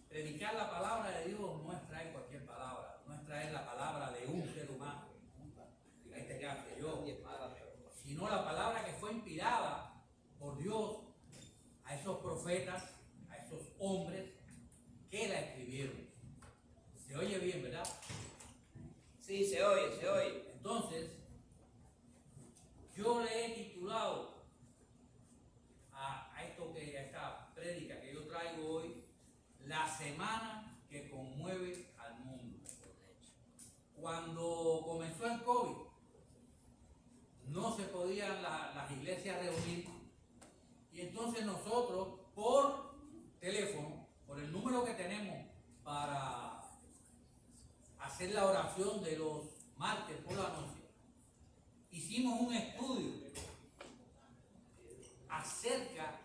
Predicar la palabra de Dios no es traer cualquier palabra, no es traer la palabra de un ser humano, en este caso yo, sino la palabra que fue inspirada por Dios a esos profetas, a esos hombres que la escribieron. Se oye bien, ¿verdad? Sí, se oye, se oye. Entonces, yo le he titulado a esta prédica que yo traigo hoy, la semana que conmueve al mundo. Cuando comenzó el COVID, no se podían las iglesias reunir, y entonces nosotros por teléfono, por el número que tenemos para hacer la oración de los martes por la noche, hicimos un estudio acerca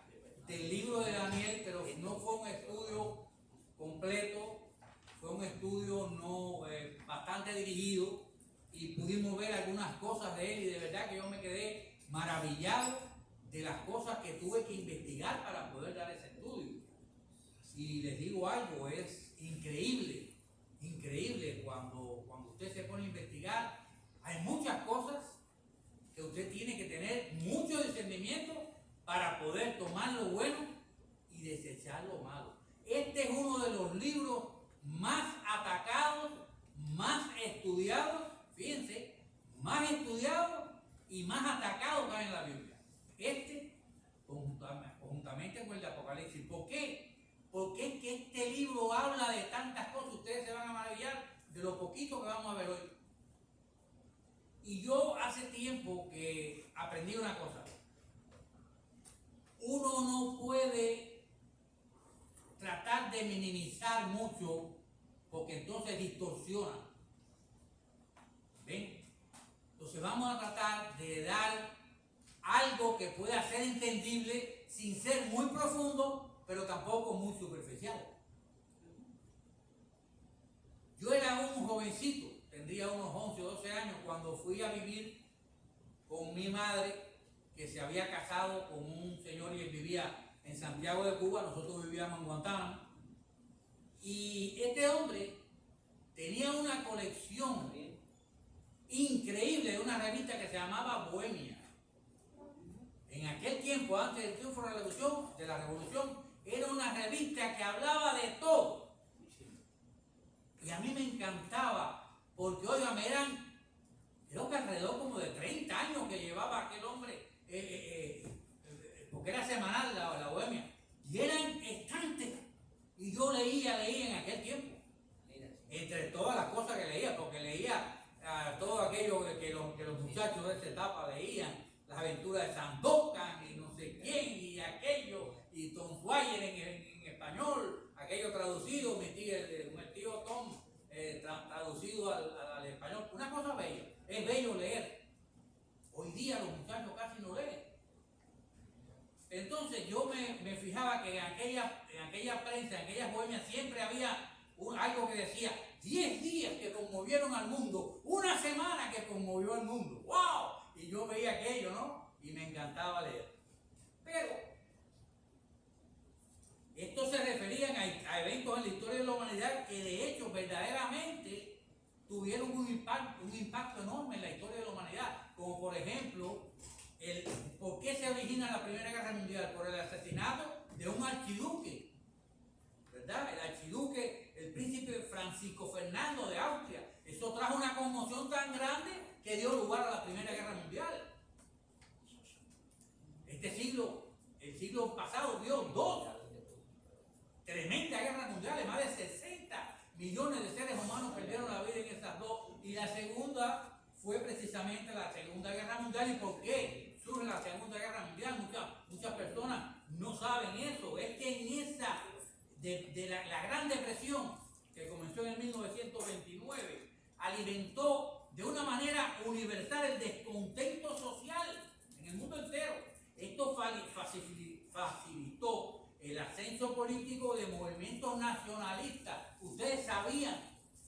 del libro de Daniel, pero no fue un estudio completo, fue un estudio bastante dirigido, y pudimos ver algunas cosas de él, y de verdad que yo me quedé maravillado de las cosas que tuve que investigar para poder dar ese estudio. Y les digo algo, es increíble cuando usted se pone a investigar. Hay muchas cosas que usted tiene que tener mucho discernimiento para poder tomar lo bueno y desechar lo malo. Este es uno de los libros más atacados, más estudiados, fíjense, más estudiados y más atacados que hay en la Biblia. Conjuntamente con el de Apocalipsis. ¿Por qué? Porque es que este libro habla de tantas cosas. Ustedes se van a maravillar de lo poquito que vamos a ver hoy. Y yo hace tiempo que aprendí una cosa. Uno no puede tratar de minimizar mucho, porque entonces distorsiona. ¿Ven? Entonces vamos a tratar de dar algo que pueda ser entendible sin ser muy profundo, pero tampoco muy superficial. Yo era un jovencito, tendría unos 11 o 12 años, cuando fui a vivir con mi madre, que se había casado con un señor y él vivía en Santiago de Cuba, nosotros vivíamos en Guantánamo. Y este hombre tenía una colección increíble de una revista que se llamaba Bohemia. En aquel tiempo, antes del triunfo de la revolución, era una revista que hablaba de todo. Y a mí me encantaba, porque, óigame, creo que alrededor como de 30 años que llevaba aquel hombre, porque era semanal la Bohemia, y eran estantes, y yo leía en aquel tiempo, entre todas las cosas que leía, porque leía todo aquello que los muchachos de esa etapa leían, las aventuras de Sandokan y no sé quién, y aquello, y Tom Sawyer en español, aquello traducido, el tío Tom, traducido al español. Una cosa bella, es bello leer. Hoy día los muchachos casi no leen. Entonces yo me fijaba que en aquella prensa, en aquellas bohemias, siempre había algo que decía 10 días que conmovieron al mundo, una semana que conmovió al mundo. ¡Wow! Y yo veía aquello, ¿no? Y me encantaba leer. Pero estos se referían a eventos en la historia de la humanidad que de hecho verdaderamente tuvieron un impacto enorme en la historia de la humanidad, como por ejemplo la Primera Guerra Mundial? Por el asesinato de un archiduque, ¿verdad? El archiduque, el príncipe Francisco Fernando de Austria. Eso trajo una conmoción tan grande que dio lugar a la Primera Guerra Mundial. Este siglo, el siglo pasado, vio dos tremendas guerras mundiales. Más de 60 millones de seres humanos perdieron la vida en esas dos. Y la segunda fue precisamente la Segunda Guerra Mundial. ¿Y por qué surge la Segunda Guerra Mundial? Muchas personas no saben eso. Es que en esa, la Gran Depresión, que comenzó en el 1929, alimentó de una manera universal el descontento social en el mundo entero. Esto facilitó el ascenso político de movimientos nacionalistas. ¿Ustedes sabían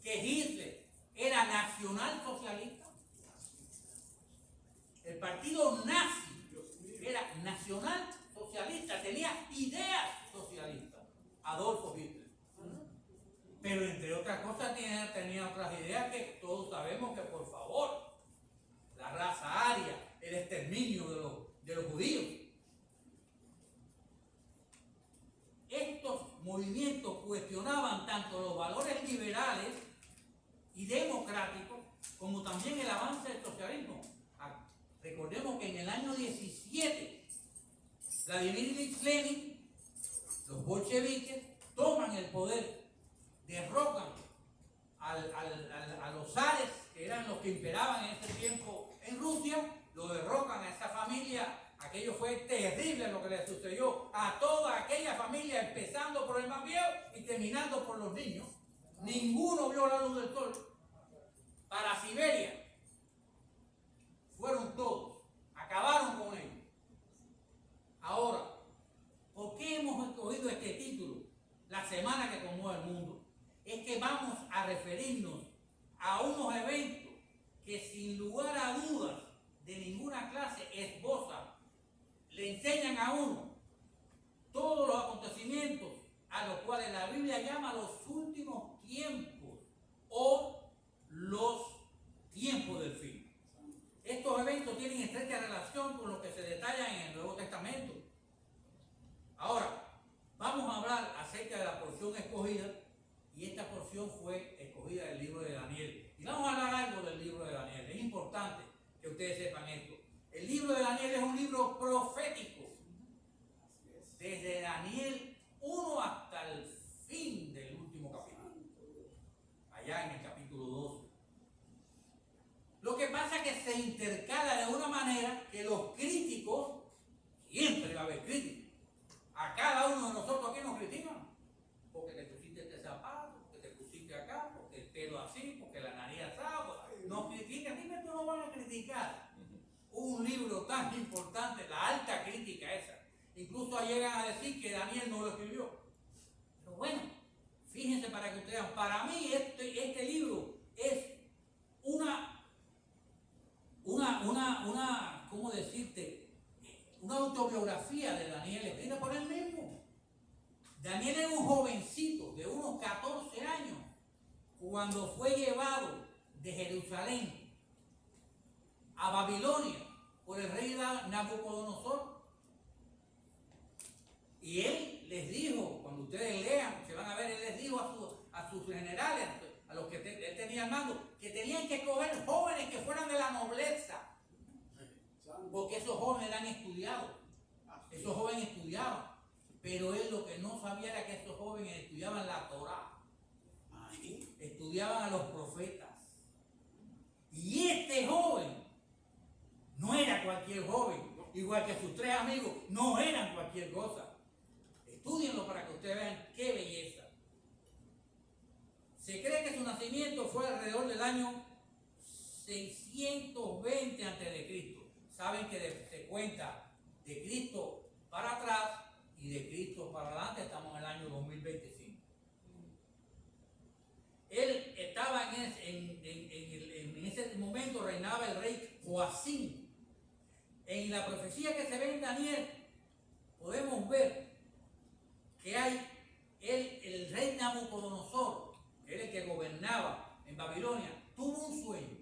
que Hitler era nacionalsocialista? El partido nazi era nacionalsocialista, tenía ideas socialistas, Adolfo Hitler. Pero entre otras cosas tenía otras ideas que todos sabemos que, por favor, la raza aria, el exterminio de los judíos. Estos movimientos cuestionaban tanto los valores liberales y democráticos como también el avance del socialismo. Recordemos que en el año 17, Vladimir Ilich Lenin, los bolcheviques, toman el poder, derrocan a los zares, que eran los que imperaban en ese tiempo en Rusia, lo derrocan a esa familia. Aquello fue terrible lo que le sucedió a toda aquella familia, empezando por el más viejo y terminando por los niños. Ninguno vio la luz del sol. Para Siberia fueron todos, acabaron con ellos. Ahora, ¿por qué hemos escogido este título, La Semana que Conmueve el Mundo? Es que vamos a referirnos a unos eventos que sin lugar a dudas de ninguna clase esbozan, le enseñan a uno todos los acontecimientos a los cuales la Biblia llama los últimos tiempos o los tiempos del fin. Estos eventos tienen estrecha relación con lo que se detalla en el Nuevo Testamento. Ahora, vamos a hablar acerca de la porción escogida, y esta porción fue escogida del libro de Daniel. Y vamos a hablar algo del libro de Daniel. Es importante que ustedes sepan esto. El libro de Daniel es un libro profético. Desde Daniel 1 hasta el fin del último capítulo. Allá en el capítulo 12. Lo que pasa es que se intercala de una manera que los críticos, siempre va a haber críticos. A cada uno de nosotros aquí nos critican. Porque te pusiste este zapato, porque te pusiste acá, porque el pelo así, porque la nariz asada. Nos critican. Dime, tú no van a criticar un libro tan importante, la alta crítica esa. Incluso llegan a decir que Daniel no lo escribió. Pero bueno, fíjense para que ustedes vean, para mí este libro es ¿cómo decirte? Una autobiografía de Daniel, escrita por él mismo. Daniel era un jovencito de unos 14 años cuando fue llevado de Jerusalén a Babilonia por el rey Nabucodonosor. Y él les dijo, cuando ustedes lean, se van a ver, él les dijo a sus generales, a los que él tenía al mando, que tenían que escoger jóvenes que fueran de la nobleza, porque esos jóvenes eran estudiados, esos jóvenes estudiaban, pero él lo que no sabía era que esos jóvenes estudiaban la Torá, estudiaban a los profetas. Y este joven no era cualquier joven, igual que sus tres amigos no eran cualquier cosa. Estúdienlo para que ustedes vean qué belleza. Se cree que su nacimiento fue alrededor del año 620 a.C. Saben que se cuenta de Cristo para atrás y de Cristo para adelante, estamos en el año 2025. Él estaba en ese momento, reinaba el rey Joacim. En la profecía que se ve en Daniel, podemos ver que hay el rey Nabucodonosor, que era el que gobernaba en Babilonia, tuvo un sueño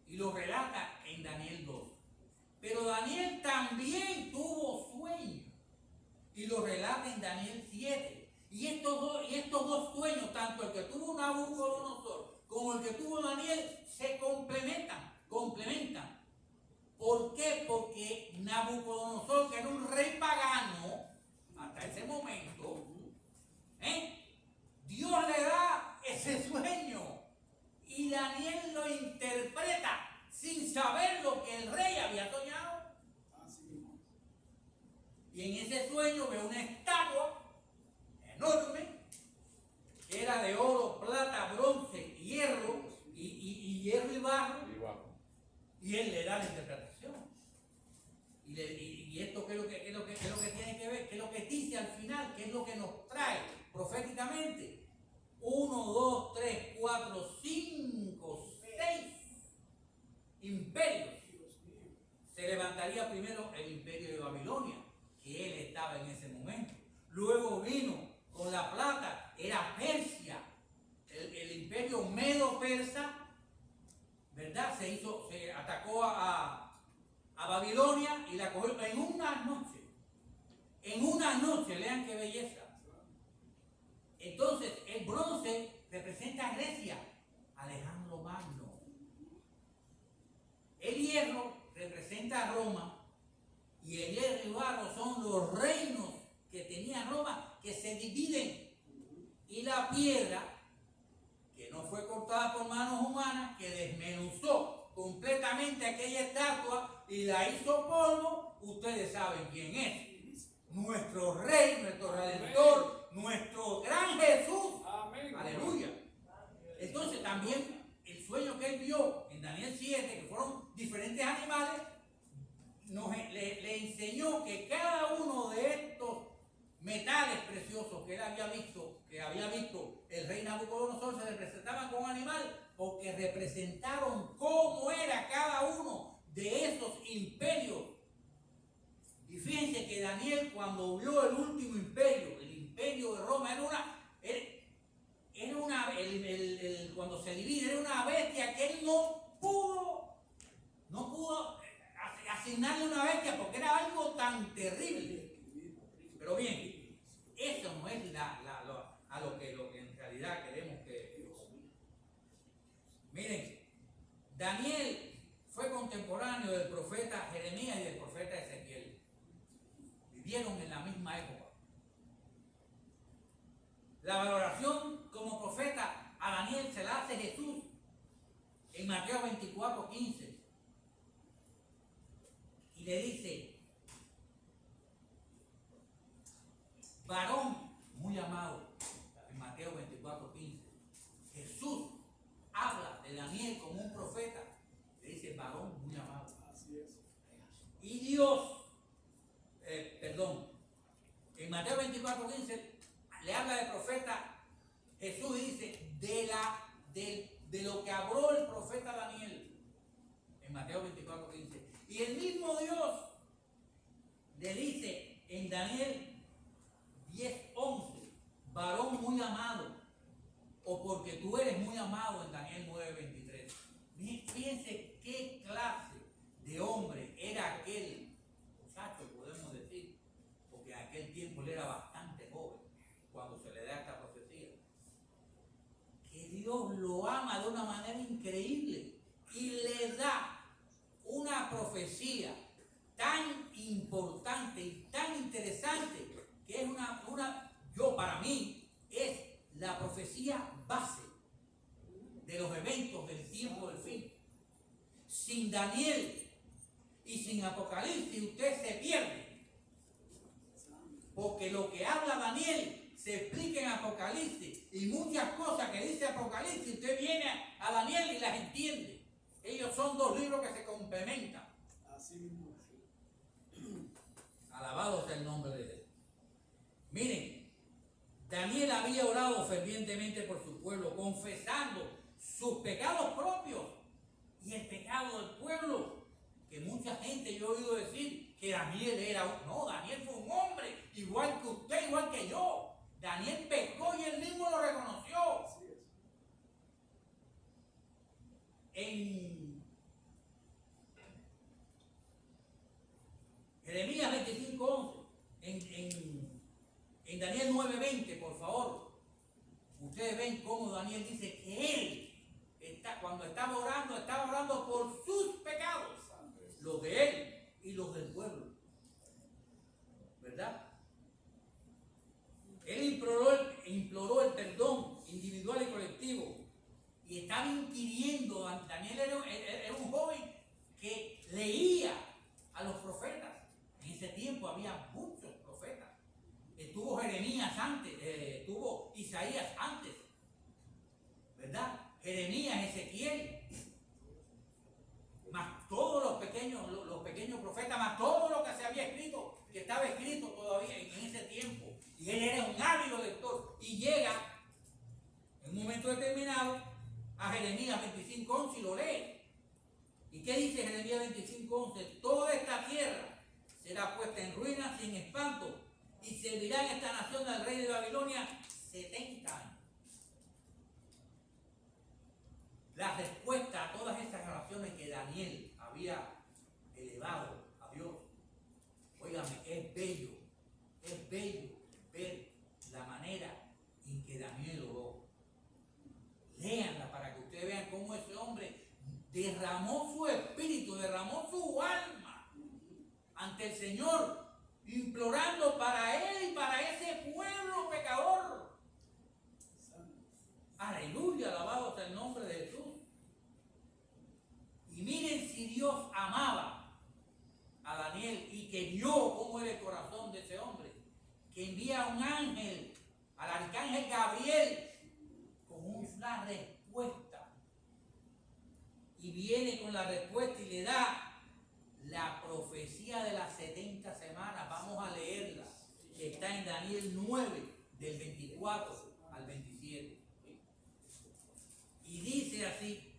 y lo relata en Daniel 2. Pero Daniel también tuvo sueños. Y lo relata en Daniel 7. Y estos dos sueños, tanto el que tuvo Nabucodonosor como el que tuvo Daniel, se complementan. ¿Por qué? Porque Nabucodonosor, que era un rey pagano, hasta ese momento, Dios le da ese sueño. Y Daniel lo interpreta sin saber lo que el rey había soñado. Y en ese sueño ve una estatua enorme, que era de oro, plata, bronce, hierro y hierro y barro. Y él le da la interpretación. Y esto qué es lo que tiene que ver, qué es lo que dice al final, qué es lo que nos trae proféticamente. 1, 2, 3, 4, 5, 6 imperios. Se levantaría primero el imperio de Babilonia, que él estaba en ese momento. Luego vino con la plata, era Persia, el imperio medo-persa, ¿verdad? Se atacó a Babilonia y la cogió en una noche. En una noche, lean qué belleza. Entonces, el bronce representa a Grecia, Alejandro Magno. El hierro representa a Roma y el hierro y barro son los reinos que tenía Roma que se dividen. Y la piedra, que no fue cortada por manos humanas, que desmenuzó completamente aquella estatua y la hizo polvo, ustedes saben quién es. Nuestro Rey, nuestro Redentor, nuestro gran Jesús. Amén. Aleluya. Entonces también el sueño que él vio en Daniel 7, que fueron diferentes animales, le enseñó que cada uno de estos metales preciosos que él había visto el rey Nabucodonosor, se representaban con animal, porque representaron cómo era cada uno de esos imperios. Y fíjense que Daniel, cuando vio el último imperio, el imperio de Roma, cuando se divide, era una bestia que él no pudo asignarle una bestia, porque era algo tan terrible. Pero bien, eso no es lo que en realidad queremos que... Miren, Daniel fue contemporáneo del profeta Jeremías y del profeta Ezequiel. Vivieron en la misma época. La valoración como profeta a Daniel se la hace Jesús en Mateo 24:15. Y le dice: varón muy amado, en Mateo 24:15. Jesús habla de Daniel como un profeta. Le dice varón muy amado. Así es. Y Dios, en Mateo 24:15 le habla de profeta Jesús y dice de lo que habló el profeta Daniel en Mateo 24:15. Y el mismo Dios le dice en Daniel 10:11, varón muy amado, o porque tú eres muy amado en Daniel 9:23. Fíjense qué clase de hombre era aquel muchacho, podemos decir, porque en aquel tiempo él era bastante joven cuando se le da esta profecía. Que Dios lo ama de una manera increíble y le da una profecía tan importante y tan interesante, que es para mí, es la profecía base de los eventos del tiempo del fin. Sin Daniel y sin Apocalipsis usted se pierde, porque lo que habla Daniel se explica en Apocalipsis, y muchas cosas que dice Apocalipsis usted viene a Daniel y las entiende. Ellos son dos libros que se complementan. Así mismo. Alabado sea el nombre de Dios. Miren, Daniel había orado fervientemente por su pueblo, confesando sus pecados propios y el pecado del pueblo. Que mucha gente, yo he oído decir que Daniel Daniel fue un hombre igual que usted, igual que yo. Daniel pecó y él mismo lo reconoció. Daniel dice que él, cuando estaba orando por sus pecados, los de él y los del pueblo. ¿Verdad? Él imploró el perdón individual y colectivo. Y estaba inquiriendo. Daniel era un joven que leía a los profetas. En ese tiempo había muchos profetas. Estuvo Jeremías antes, estuvo Isaías antes, ¿verdad? Jeremías, Ezequiel, más todos los pequeños profetas, más todo lo que se había escrito, que estaba escrito todavía en ese tiempo. Y él era un ávido lector. Y llega en un momento determinado a Jeremías 25:11 y lo lee. ¿Y qué dice Jeremías 25:11? Toda esta tierra será puesta en ruinas sin espanto, y servirá en esta nación al rey de Babilonia 70 años. La respuesta a todas estas oraciones que Daniel había elevado a Dios, óigame, es bello ver la manera en que Daniel oró. Léanla para que ustedes vean cómo ese hombre derramó su espíritu, derramó su alma ante el Señor, implorando para él y para ese pueblo pecador. Aleluya, alabado sea el nombre de Jesús. Y miren si Dios amaba a Daniel y que vio cómo era el corazón de ese hombre, que envía a un ángel, al arcángel Gabriel, con una respuesta. Y viene con la respuesta y le da la profecía de las 70 semanas. Vamos a leerla, que está en Daniel 9, del 24 al 27. Y dice así: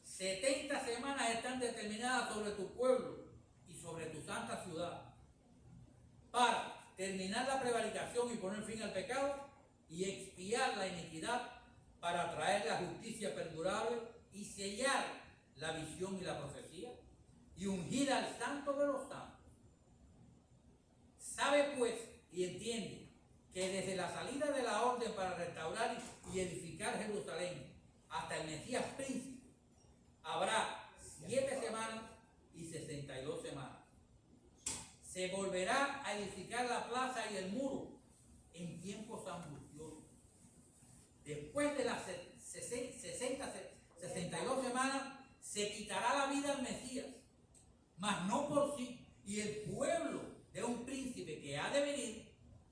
70 semanas están determinadas sobre tu pueblo y sobre tu santa ciudad, para terminar la prevaricación y poner fin al pecado, y expiar la iniquidad, para traer la justicia perdurable y sellar la visión y la profecía, y ungir al santo de los santos. Sabe pues y entiende que desde la salida de la orden para restaurar y edificar Jerusalén hasta el Mesías príncipe, habrá 7 semanas y 62 semanas. Se volverá a edificar la plaza y el muro en tiempos angustiosos. Después de las 62 semanas se quitará la vida al Mesías, mas no por sí, y el pueblo de un príncipe que ha de venir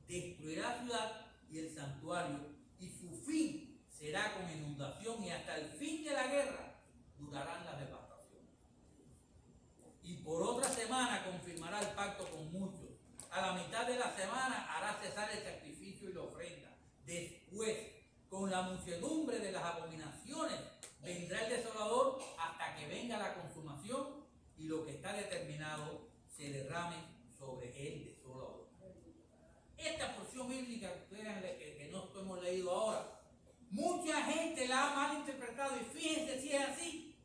destruirá la ciudad y el santuario, y su fin será con inundación, y hasta el fin de la guerra durarán las devastaciones. Y por otra semana confirmará el pacto con muchos. A la mitad de la semana hará cesar el sacrificio y la ofrenda. Después, con la muchedumbre de las abominaciones, vendrá el desolador hasta que venga la consumación y lo que está determinado se derrame sobre el desolador. Esta porción bíblica que nosotros hemos leído ahora, mucha gente la ha malinterpretado, y fíjense si es así,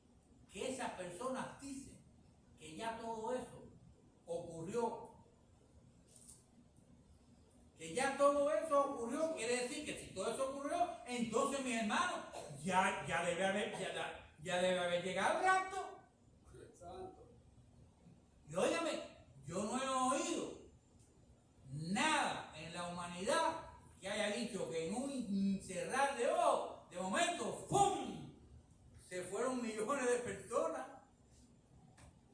que esas personas dicen que ya todo eso ocurrió. Que ya todo eso ocurrió, quiere decir que si todo eso ocurrió, entonces, mis hermanos, ya debe haber llegado el rapto. Y óigame, yo no he oído nada en la humanidad que haya dicho que en un cerrar de ojos, de momento, ¡pum!, se fueron millones de personas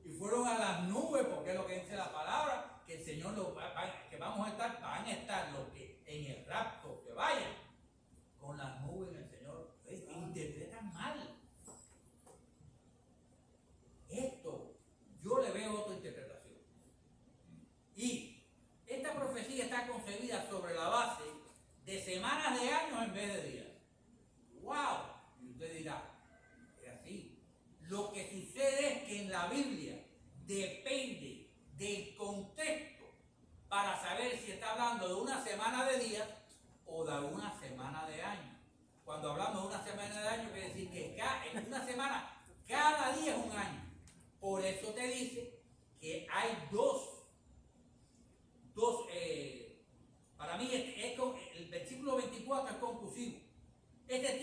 y fueron a las nubes, porque es lo que dice la palabra, que el Señor que van a estar los que en el rapto se vayan con las nubes del Señor. Interpretan mal. Esto, yo le veo otra interpretación. Y esta profecía está concebida sobre la base de semanas de años en vez de días. ¡Wow! Y usted dirá, es así. Lo que sucede es que en la Biblia depende del contexto para saber si está hablando de una semana de días o de una semana de años. Cuando hablamos de una semana de años, quiere decir que en una semana, cada día es un año. Por eso te dice que hay para mí el versículo 24 es conclusivo. Este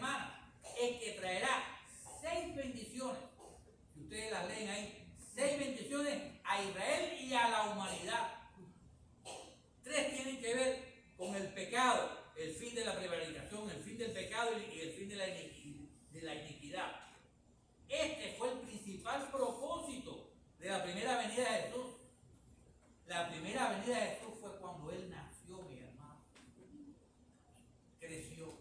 semanas es que traerá 6 bendiciones. Si ustedes las leen ahí, 6 bendiciones a Israel y a la humanidad. 3 tienen que ver con el pecado, el fin de la prevaricación, el fin del pecado y el fin de la iniquidad. Este fue el principal propósito de la primera venida de Jesús. La primera venida de Jesús fue cuando Él nació, mi hermano. Creció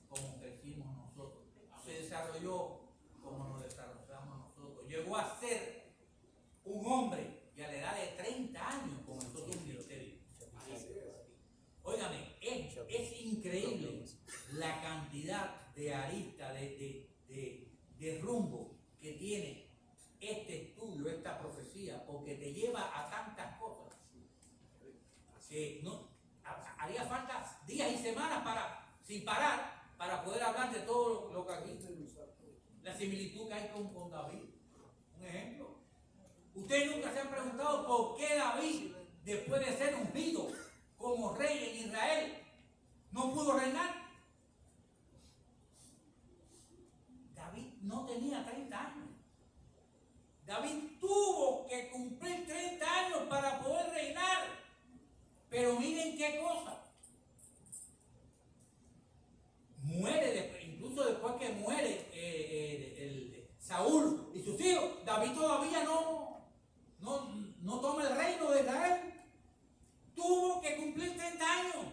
como crecimos nosotros. Se desarrolló como nos desarrollamos nosotros. Llegó a ser un hombre y a la edad de 30 años comenzó su ministerio. Óigame, es increíble la cantidad de aristas, de rumbo que tiene este estudio, esta profecía, porque te lleva a tantas cosas que no haría falta días y semanas sin parar para poder hablar de todo lo que aquí. La similitud que hay con David, un ejemplo. Ustedes nunca se han preguntado por qué David, después de ser ungido como rey en Israel, no pudo reinar. David no tenía 30 años. David tuvo que cumplir 30 años para poder reinar. Pero miren qué cosa. Muere, incluso después que muere Saúl y sus hijos, David todavía no toma el reino de Israel. Tuvo que cumplir 30 años.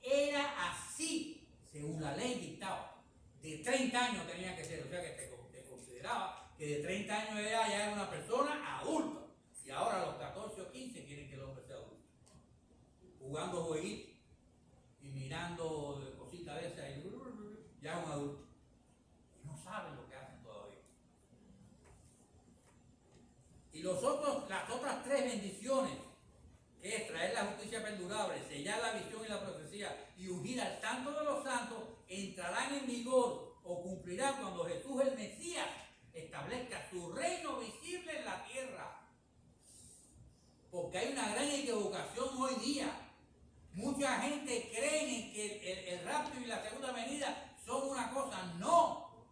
Era así, según la ley dictaba. De 30 años tenía que ser, o sea que se consideraba que de 30 años ya era una persona adulta. Y ahora a los 14 o 15 quieren que el hombre sea adulto. Jugando jueguitos y mirando cositas de esas, ya es un adulto. Y no saben lo que hacen todavía. Y las otras 3 bendiciones, que es traer la justicia perdurable, sellar la visión y la profecía y ungir al santo de los santos, entrarán en vigor o cumplirán cuando Jesús el Mesías establezca su reino visible en la tierra. Porque hay una gran equivocación hoy día. Mucha gente cree en que el rapto y la segunda venida son una cosa. No.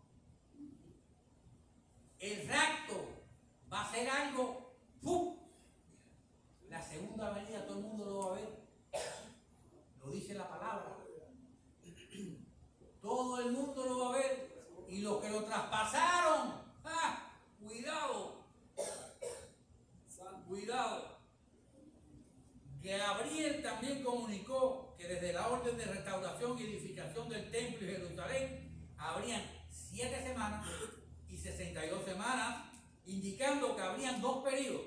El rapto va a ser algo ¡pum! La segunda venida todo el mundo lo va a ver. Lo dice la palabra. Todo el mundo lo va a ver. Y los que lo traspasaron, cuidado. Cuidado. Gabriel también comunicó que desde la orden de restauración y edificación del templo y Jerusalén habrían 7 semanas y 62 semanas, indicando que habrían 2 periodos.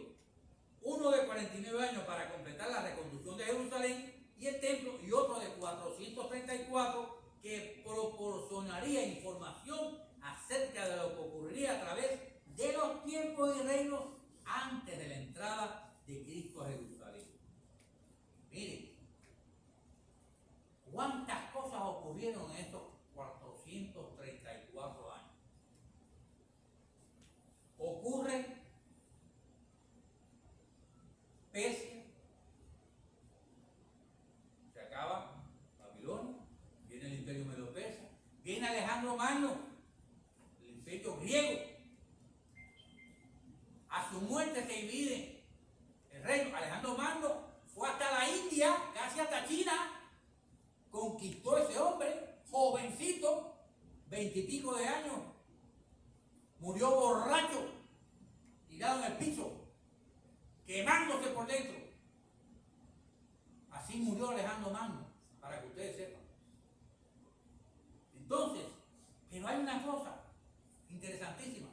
Uno de 49 años para completar la reconstrucción de Jerusalén y el templo, y otro de 434 que proporcionaría información acerca de lo que ocurriría a través de los tiempos y reinos antes de la entrada de Cristo a Jerusalén. Miren, cuántas cosas ocurrieron en estos 434 años. Ocurre Persia, se acaba Babilonia, viene el imperio medo-persa, viene Alejandro Magno, el imperio griego. A su muerte se divide el reino. Alejandro Magno fue hasta la India, casi hasta China, conquistó ese hombre, jovencito, 20 y pico de años, murió borracho, tirado en el piso, quemándose por dentro. Así murió Alejandro Magno, para que ustedes sepan. Entonces, pero hay una cosa interesantísima.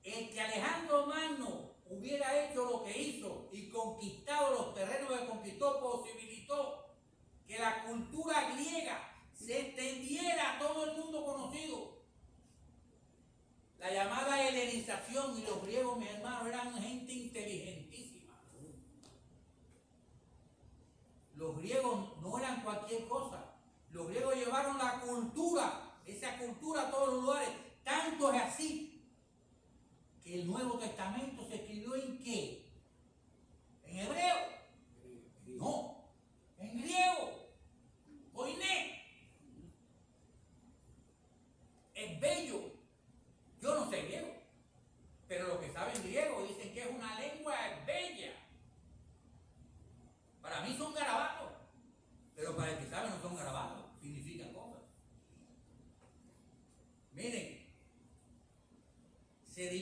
El que Alejandro Magno hubiera hecho lo que hizo y conquistado los terrenos que conquistó, posibilitó que la cultura griega se extendiera a todo el mundo conocido. La llamada helenización, y los griegos, mi hermano, eran gente inteligentísima. Los griegos no eran cualquier cosa. Los griegos llevaron la cultura, esa cultura a todos los lugares. Tanto es así que el Nuevo Testamento se escribió ¿en qué? ¿En hebreo? No, en griego, koiné.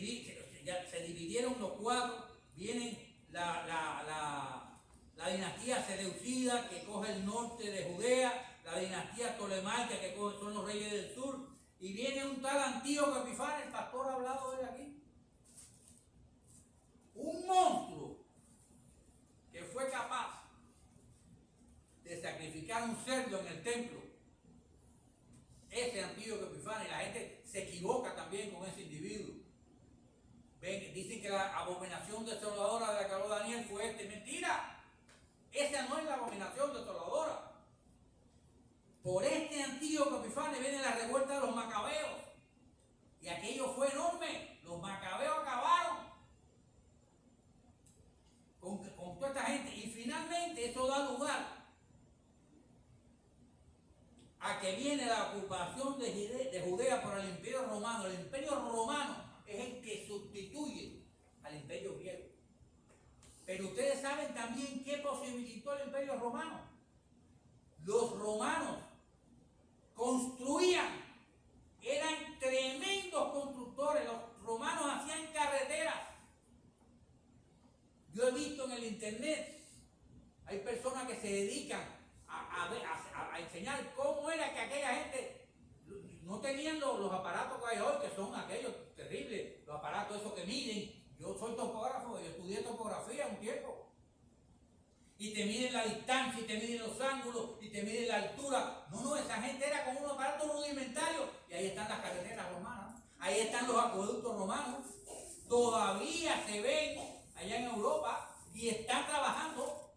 se dividieron los cuatro, vienen la dinastía seleucida que coge el norte de Judea, la dinastía tolemaica que son los reyes del sur, y viene un tal Antíoco Epifanes, el pastor ha hablado de él aquí. Un monstruo que fue capaz de sacrificar un cerdo en el templo. Ese Antíoco Epifanes, la gente se equivoca también con ese individuo. Ven, dicen que la abominación desoladora de la que habló Daniel fue mentira. Esa no es la abominación desoladora. Por este Antíoco Epifanes viene la revuelta de los macabeos. Y aquello fue enorme. Los macabeos acabaron con toda esta gente. Y finalmente eso da lugar a que viene la ocupación de Judea por el Imperio Romano. El Imperio Romano es el que sustituye al Imperio griego. Pero ustedes saben también qué posibilitó el Imperio Romano. Los romanos construían, eran tremendos constructores. Los romanos hacían carreteras. Yo he visto en el internet, hay personas que se dedican a enseñar cómo era que aquella gente no tenían los aparatos que hay hoy, que son aquellos terribles, los aparatos esos que miden. Yo soy topógrafo, yo estudié topografía un tiempo. Y te miden la distancia, y te miden los ángulos, y te miden la altura. No, esa gente era con unos aparatos rudimentarios. Y ahí están las carreteras romanas, ahí están los acueductos romanos. Todavía se ven allá en Europa y están trabajando.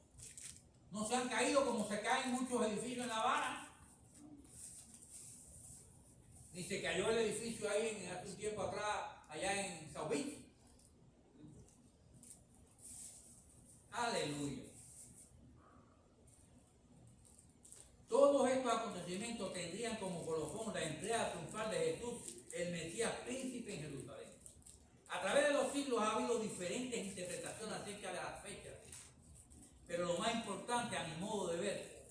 No se han caído como se caen muchos edificios en La Habana. Ni se cayó el edificio ahí hace un tiempo atrás, allá en South Beach. Aleluya. Todos estos acontecimientos tendrían como colofón la entrega triunfal de Jesús, el Mesías príncipe en Jerusalén. A través de los siglos ha habido diferentes interpretaciones acerca de las fechas. Pero lo más importante, a mi modo de ver,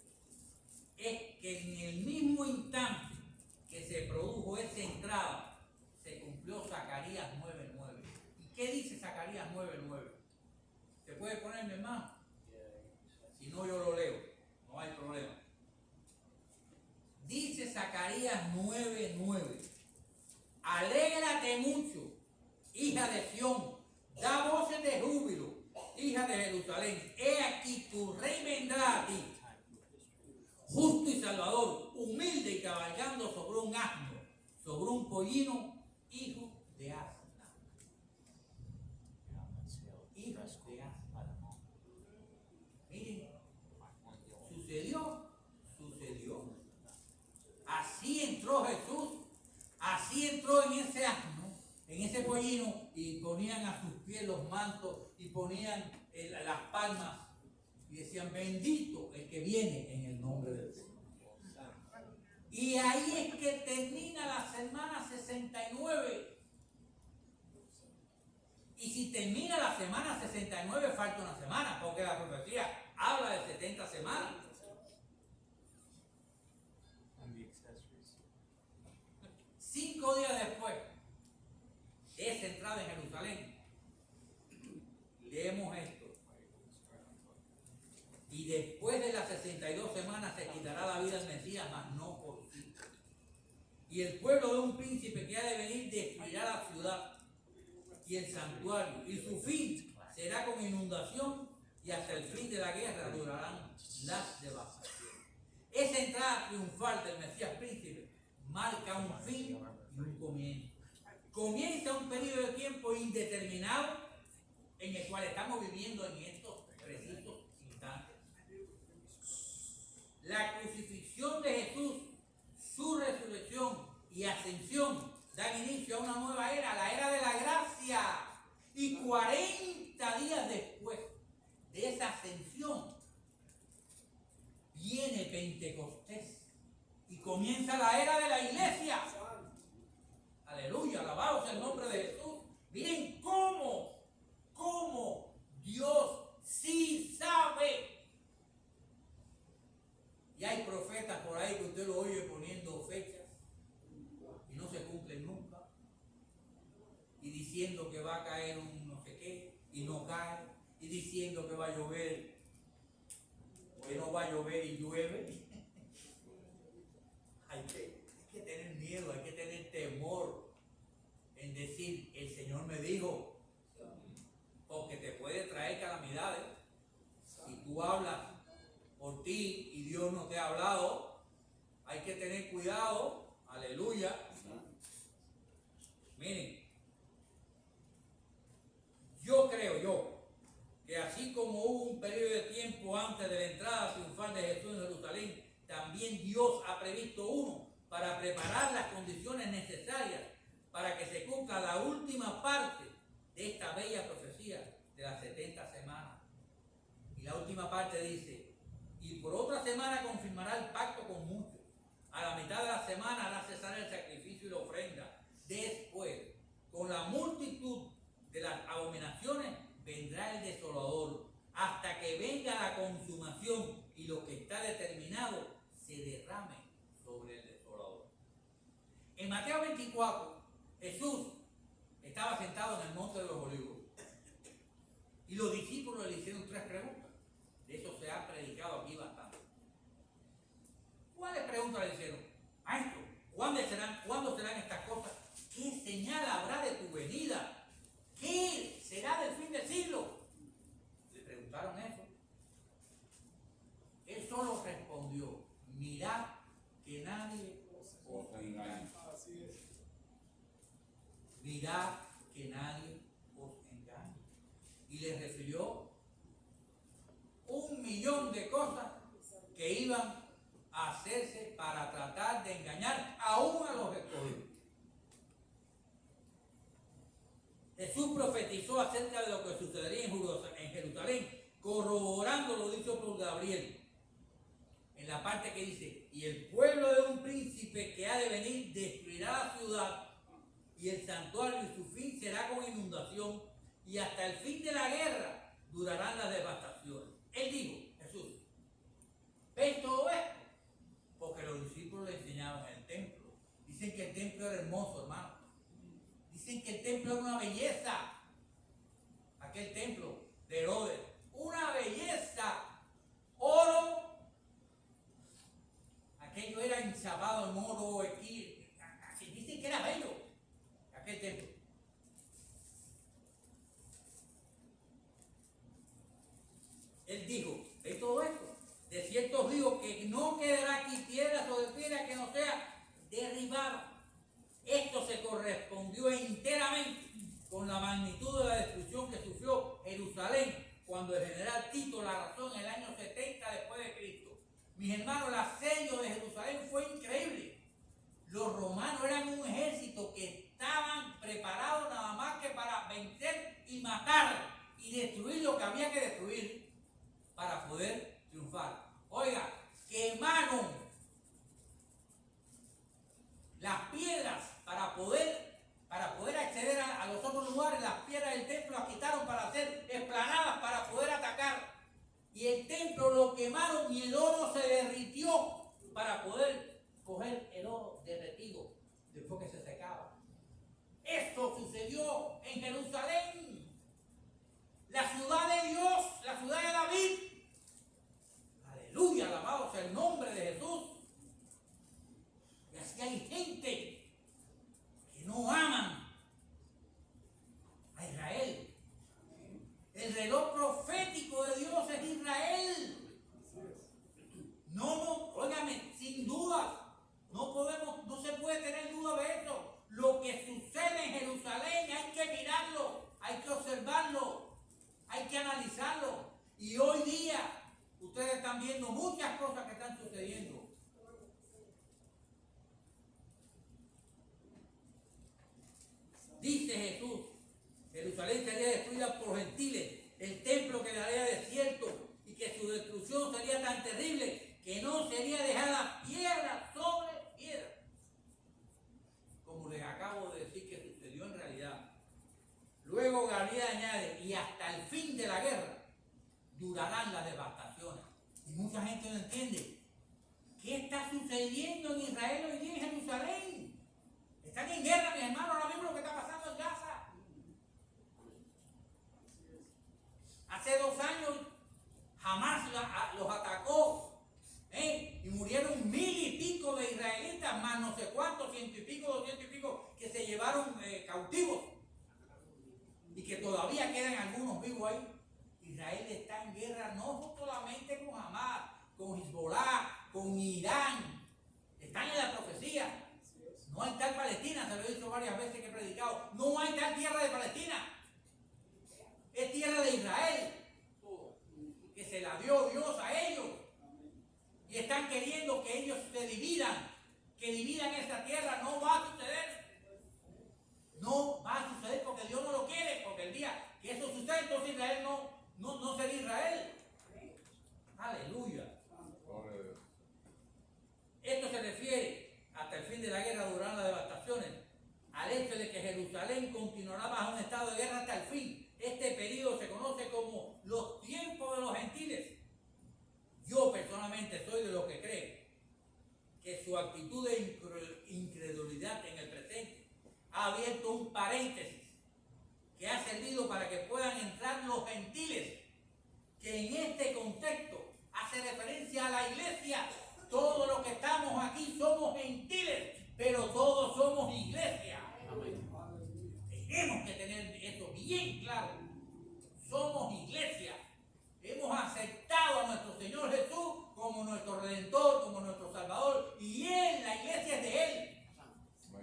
es que en el mismo instante que se produjo esa entrada, se cumplió Zacarías 9:9. ¿Y qué dice Zacarías 9:9? ¿Se puede poner, mi hermano? Si no, yo lo leo, no hay problema. Dice Zacarías 9:9: alégrate mucho, hija de Sión, da voces de júbilo, hija de Jerusalén. He aquí tu rey vendrá a ti, justo y salvador, humilde y cabalgando sobre un asno, sobre un pollino, hijo de asna. Hijos de asna. Miren, sucedió. Así entró Jesús, así entró en ese asno, en ese pollino, y ponían a sus pies los mantos y ponían las palmas y decían: bendito el que viene en el nombre del Señor. Y ahí es que termina la semana 69. Y si termina la semana 69, falta una semana, porque la profecía habla de 70 semanas. 5 días después de esa entrada en Jerusalén, leemos esto: y después de las 62 semanas se quitará la vida al Mesías, mas no por sí. Y el pueblo de un príncipe que ha de venir destruirá la ciudad y el santuario, y su fin será con inundación, y hasta el fin de la guerra durarán las devastaciones. Esa entrada triunfal del Mesías príncipe marca un fin y un comienzo. Comienza un periodo de tiempo indeterminado en el cual estamos viviendo en estos precisos instantes. La crucifixión de Jesús, su resurrección y ascensión dan inicio a una nueva era, la era de la gracia. Y 40 días después de esa ascensión viene Pentecostés y comienza la era de la iglesia. Aleluya, alabado sea el nombre de Jesús. Miren cómo Dios sí sabe. Y hay profetas por ahí que usted lo oye poniendo fechas y no se cumplen nunca. Y diciendo que va a caer un no sé qué y no cae, y diciendo que va a llover, que no va a llover y llueve. Hay que tener miedo, hay que tener temor en decir, el Señor me dijo, porque te puede traer calamidades. Si tú hablas por ti y Dios no te ha hablado, hay que tener cuidado. Aleluya. Miren, yo creo que así como hubo un periodo de tiempo antes de la entrada triunfal de Jesús en Jerusalén, también Dios ha previsto uno para preparar las condiciones necesarias para que se cumpla la última parte de esta bella profecía de las 70 semanas. Y la última parte dice, y por otra semana confirmará el pacto con muchos. A la mitad de la semana hará cesar el sacrificio y la ofrenda. Después, con la multitud de las abominaciones, vendrá el desolador, hasta que venga la consumación y lo que está determinado se derrame sobre el desolador. En Mateo 24, Jesús estaba sentado en el monte de los Olivos y los discípulos le hicieron 3 preguntas. De eso se ha predicado aquí bastante. ¿Cuáles preguntas le hicieron? Maestro, ¿cuándo serán estas cosas? ¿Qué señal habrá de tu venida? ¿Qué será del fin del siglo? Le preguntaron eso. Él solo respondió, mirad que nadie os engañe. Mirad que nadie os engañe. Y les refirió 1.000.000 de cosas que iban a hacerse para tratar de engañar aún a los escogidos. Jesús profetizó acerca de lo que sucedería en Jerusalén, corroborando lo dicho por Gabriel. En la parte que dice, y el pueblo de un príncipe que ha de venir destruirá la ciudad y el santuario, y su fin será con inundación, y hasta el fin de la guerra durarán las devastaciones. Él dijo, Jesús, ¿ves todo esto? Porque los discípulos le enseñaban en el templo. Dicen que el templo era hermoso, hermano. Dicen que el templo era una belleza. Aquel templo de Herodes, una belleza. Oro. Aquello era enchapado en oro. Dicen que era bello. Aquel templo. Él dijo, ¿ves todo esto? De cierto os digo que no quedará aquí piedra sobre piedra que no sea derribada. Esto se correspondió enteramente con la magnitud de la destrucción que sufrió Jerusalén cuando el general Tito la arrasó en el año 70 después de Cristo. Mis hermanos, el asedio de Jerusalén fue increíble. Los romanos eran un ejército que estaban preparados nada más que para vencer y matar y destruir lo que había que destruir para poder triunfar. Oiga, quemaron las piedras para poder acceder a los otros lugares. Las piedras del templo las quitaron para hacer esplanadas para poder atacar. Y el templo lo quemaron y el oro se derritió para poder coger el oro derretido después que se secaba. Esto sucedió en Jerusalén, la ciudad de Dios, la ciudad de David. Aleluya, alabado sea el nombre de Jesús. Y así hay gente que no aman a Israel. El reloj profético de Dios es Israel. Óigame, sin duda, no se puede tener duda de eso. Lo que sucede en Jerusalén hay que mirarlo, hay que observarlo, hay que analizarlo. Y hoy día ustedes están viendo muchas cosas que están sucediendo. Dice Jesús, Jerusalén sería destruida por gentiles, el templo quedaría desierto y que su destrucción sería tan terrible que no sería dejada piedra sobre piedra. Como les acabo de decir que sucedió en realidad. Luego Gabriel añade, y hasta el fin de la guerra durarán las devastaciones. Y mucha gente no entiende. ¿Qué está sucediendo en Israel hoy día en Jerusalén? Están en guerra, mis hermanos, ahora mismo lo que está pasando en Gaza. Hace 2 años Hamás los atacó, y murieron 1000 y pico de israelitas, más no sé cuántos, 100 y pico, 200 y pico, que se llevaron cautivos y que todavía quedan algunos vivos ahí. Israel está en guerra no solamente con Hamás, con Hezbollah, con Irán. Están en la profecía. No hay tal Palestina, se lo he dicho varias veces que he predicado. No hay tal tierra de Palestina. Es tierra de Israel, que se la dio Dios a ellos. Y están queriendo que ellos se dividan, que dividan esta tierra. No va a suceder. No va a suceder porque Dios no lo quiere. Porque el día que eso suceda, entonces Israel no será Israel. Aleluya. Esto se refiere, hasta el fin de la guerra durarán las devastaciones, al hecho de que Jerusalén continuará bajo un estado de guerra hasta el fin. Este periodo se conoce como los tiempos de los gentiles. Yo personalmente soy de los que cree que su actitud de incredulidad en el presente ha abierto un paréntesis que ha servido para que puedan entrar los gentiles, que en este contexto hace referencia a la iglesia. Todos los que estamos aquí somos gentiles, pero todos somos iglesia. Tenemos que tener esto bien claro. Somos iglesia. Hemos aceptado a nuestro Señor Jesús como nuestro Redentor, como nuestro Salvador, y Él, la iglesia es de Él.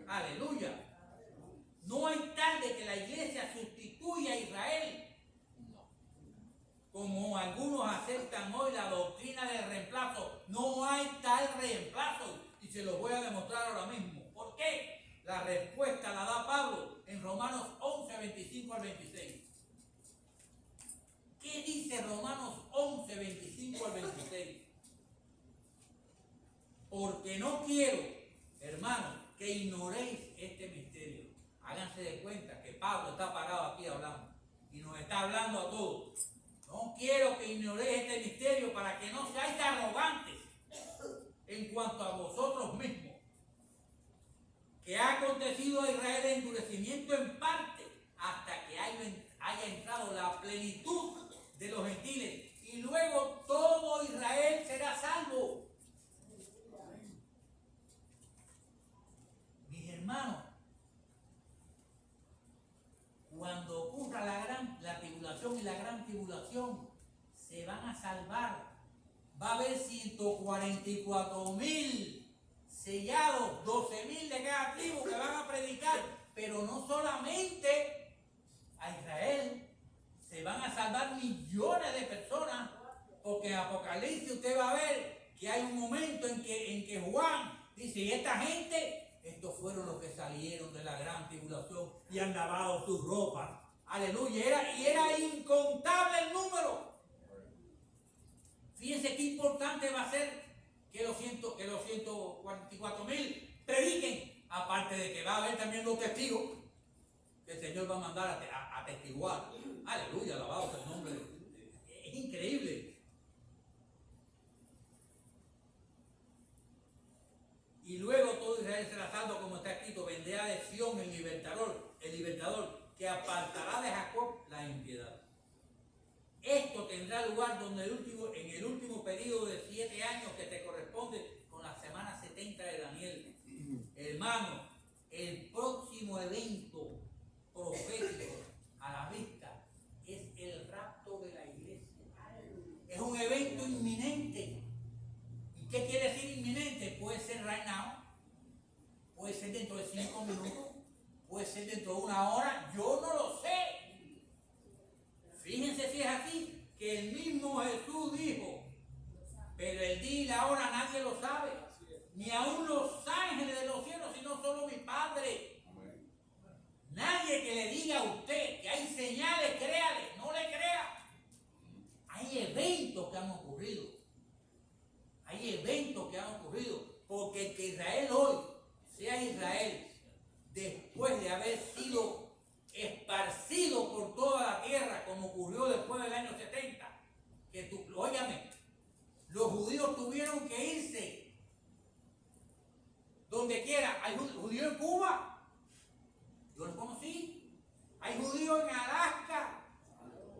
Aleluya. No hay tal de que la iglesia sustituya a Israel, como algunos aceptan hoy la doctrina del reemplazo. No hay tal reemplazo, y se lo voy a demostrar ahora mismo. ¿Por qué? La respuesta la da Pablo en Romanos 11, 25 al 26. ¿Qué dice Romanos 11, 25 al 26? Porque no quiero, hermanos, que ignoréis este misterio. Háganse de cuenta que Pablo está parado aquí hablando y nos está hablando a todos. No quiero que ignoréis este misterio para que no seáis arrogantes en cuanto a vosotros mismos, que ha acontecido a Israel endurecimiento en parte hasta que haya entrado la plenitud de los gentiles, y luego todo Israel será salvo. Mis hermanos, cuando ocurra la tribulación y la gran tribulación, se van a salvar. Va a haber 144,000 sellados, 12,000 de cada tribu que van a predicar, pero no solamente a Israel, se van a salvar millones de personas, porque en Apocalipsis usted va a ver que hay un momento en que Juan dice, y esta gente, estos fueron los que salieron de la gran tribulación y han lavado sus ropas. Aleluya, era incontable el número. Fíjense qué importante va a ser que los 144,000 prediquen, aparte de que va a haber también los testigos que el Señor va a mandar a testiguar. Aleluya, alabado sea el nombre. Es increíble. Y luego todo Israel será salvo, como está escrito, vendrá de Sión el libertador, que apartará de Jacob la impiedad. Esto tendrá lugar en el último periodo de 7 años que te corresponde con la semana 70 de Daniel. Hermano, el próximo evento profético a la vista es el rapto de la iglesia. Es un evento inminente. ¿Y qué quiere decir inminente? Puede ser right now, puede ser dentro de 5 minutos, puede ser dentro de 1 hora, yo no lo sé. Fíjense si es así, que el mismo Jesús dijo, pero el día y la hora nadie lo sabe, ni aun los ángeles de los cielos, sino solo mi Padre. Nadie que le diga a usted que hay señales, créale, no le crea. Hay eventos que han ocurrido. Hay eventos que han ocurrido. Porque que Israel hoy sea Israel, después de haber sido esparcido por toda la tierra, como ocurrió después del año 70, óigame, los judíos tuvieron que irse donde quiera. Hay judíos en Cuba, yo los conocí. Hay judíos en Alaska,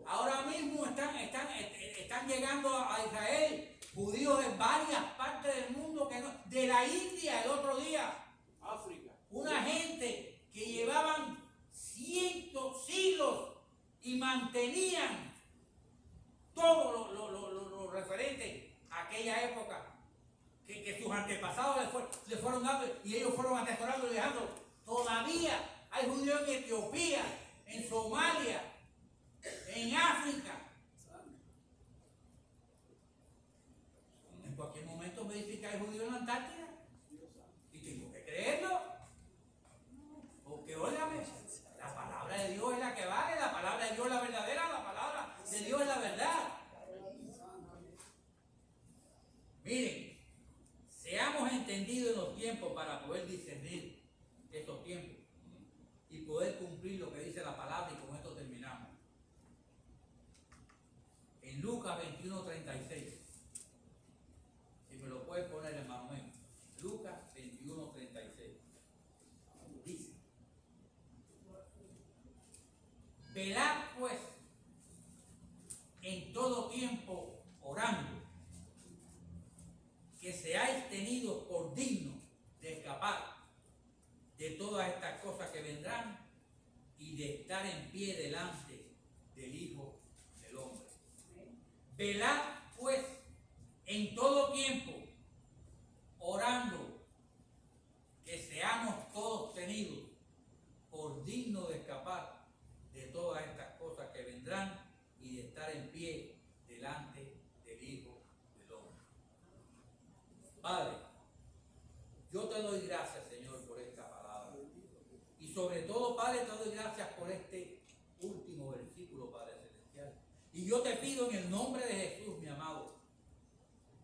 ahora mismo están están llegando a Israel judíos de varias partes del mundo, de la India el otro día. África. Una gente que llevaban siglos y mantenían todo lo referente a aquella época que sus antepasados le fueron dando y ellos fueron atesorando y dejando. Todavía hay judíos en Etiopía, en Somalia, en África. En cualquier momento me dicen que hay judíos en la Antártida y tengo que creerlo. Porque óigame, la palabra de Dios es la que vale, la palabra de Dios es la verdadera, la palabra de Dios es la verdad. Miren, seamos entendidos en los tiempos para poder discernir estos tiempos y poder cumplir lo que dice la palabra, y con esto terminamos. En Lucas 21:36, si me lo puedes poner, hermano mío, Lucas 21:36, dice: velad pues en todo tiempo orando, que seáis tenidos por dignos de escapar de todas estas cosas que vendrán y de estar en pie delante del Hijo del Hombre. Velad pues en todo tiempo orando, que seamos todos tenidos por dignos de escapar de todas estas cosas que vendrán y de estar en pie delante del Hijo del Hombre. Padre, yo te doy gracias, Señor, por esta palabra. Y sobre todo, Padre, te doy gracias por este último versículo, Padre Celestial. Y yo te pido en el nombre de Jesús, mi amado,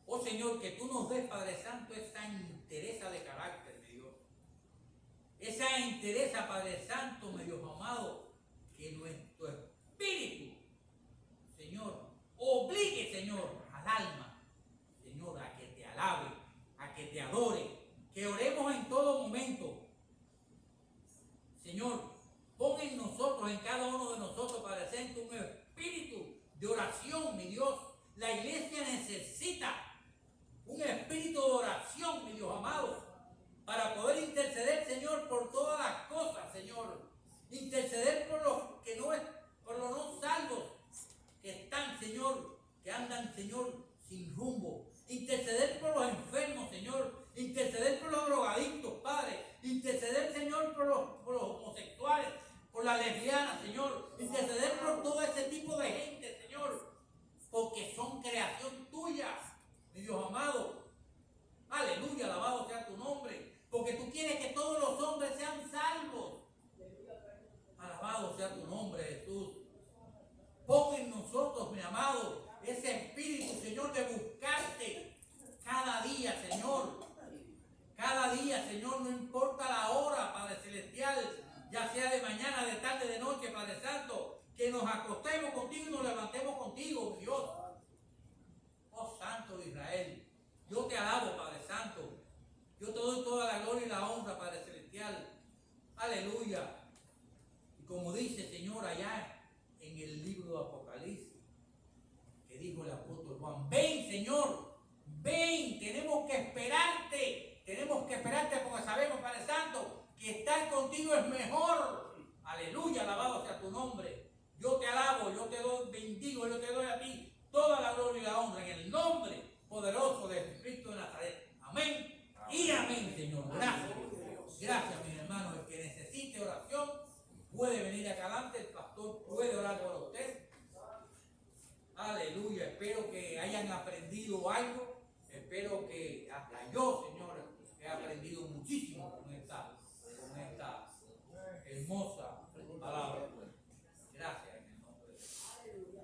oh Señor, que tú nos des, Padre Santo, esa entereza de carácter, mi Dios. Esa entereza, Padre Santo, mi Dios amado, que nuestro espíritu, Señor, obligue, Señor, al alma, Señor, a que te alabe, a que te adore, que oremos en todo momento. Señor, pon en nosotros, en cada uno de nosotros, Padre Santo, un espíritu de oración, mi Dios. La iglesia necesita un espíritu de oración, mi Dios amado, para poder interceder, Señor, por todas las cosas, Señor. Interceder por los que por los no salvos que están, Señor, que andan, Señor, sin rumbo. Interceder por los enfermos, Señor. Interceder por los drogadictos, Padre. Interceder, Señor, por los homosexuales, por las lesbianas, Señor. Interceder por todo ese tipo de gente, Señor, porque son creación tuya, mi Dios amado. Aleluya, alabado sea tu nombre, porque tú quieres que todos los hombres sean salvos. Alabado sea tu nombre, Jesús. Pon en nosotros, mi amado, ese espíritu, Señor, de buscarte cada día, Señor. Cada día, Señor, no importa la hora, Padre Celestial, ya sea de mañana, de tarde, de noche, Padre Santo, que nos acostemos contigo y nos levantemos contigo, Dios. Oh Santo de Israel, yo te alabo, Padre Santo. Yo te doy toda la gloria y la honra, Padre Celestial. Aleluya. Y como dice, Señor, allá en el libro de Apocalipsis, que dijo el apóstol Juan: ven, Señor, ven, tenemos que esperarte porque sabemos, Padre Santo, que estar contigo es mejor. Aleluya, alabado sea tu nombre. Yo te alabo, yo te doy, bendigo, yo te doy a ti toda la gloria y la honra en el nombre poderoso de Jesucristo de Nazaret. Amén y amén, Señor. Gracias. Gracias, mis hermanos. El que necesite oración puede venir acá adelante, el pastor puede orar por usted. Aleluya, espero que hayan aprendido algo, espero que hasta yo, Señor, he aprendido muchísimo con esta hermosa palabra. Gracias en el nombre de Dios.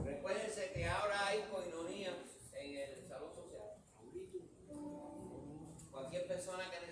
Recuérdense que ahora hay coinonía en el salón social. Cualquier persona que